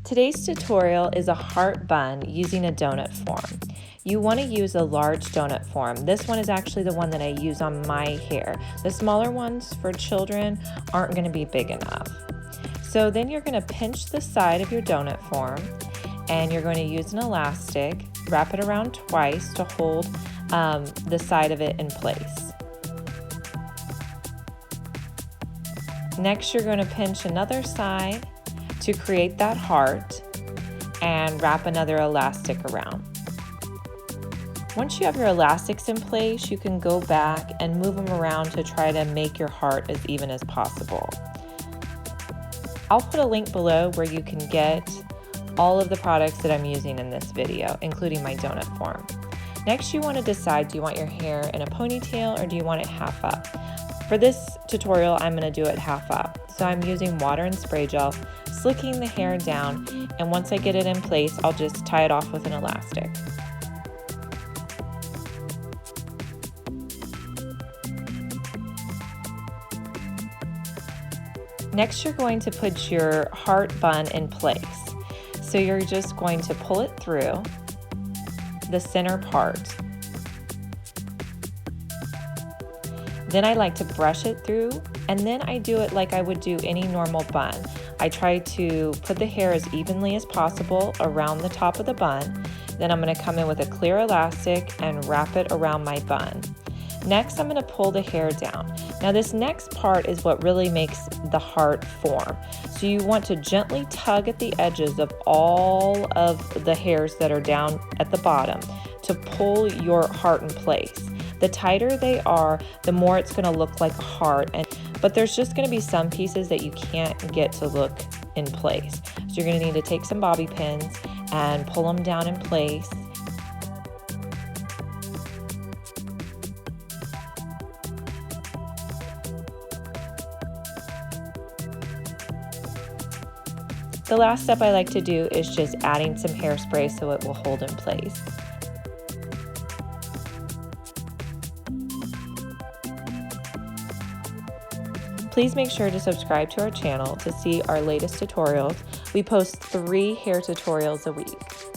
Today's tutorial is a heart bun using a donut form. You want to use a large donut form. This one is actually the one that I use on my hair. The smaller ones for children aren't going to be big enough. So then you're going to pinch the side of your donut form and you're going to use an elastic, wrap it around twice to hold the side of it in place. Next, you're going to pinch another side to create that heart and wrap another elastic around. Once you have your elastics in place, you can go back and move them around to try to make your heart as even as possible. I'll put a link below where you can get all of the products that I'm using in this video, including my donut form. Next, you want to decide, do you want your hair in a ponytail or do you want it half up? For this tutorial, I'm going to do it half up. So I'm using water and spray gel, slicking the hair down, and once I get it in place, I'll just tie it off with an elastic. Next, you're going to put your heart bun in place. So you're just going to pull it through the center part. Then I like to brush it through, and then I do it like I would do any normal bun. I try to put the hair as evenly as possible around the top of the bun. Then I'm going to come in with a clear elastic and wrap it around my bun. Next, I'm going to pull the hair down. Now this next part is what really makes the heart form. So you want to gently tug at the edges of all of the hairs that are down at the bottom to pull your heart in place. The tighter they are, the more it's going to look like a heart, but there's just going to be some pieces that you can't get to look in place. So you're going to need to take some bobby pins and pull them down in place. The last step I like to do is just adding some hairspray so it will hold in place. Please make sure to subscribe to our channel to see our latest tutorials. We post 3 hair tutorials a week.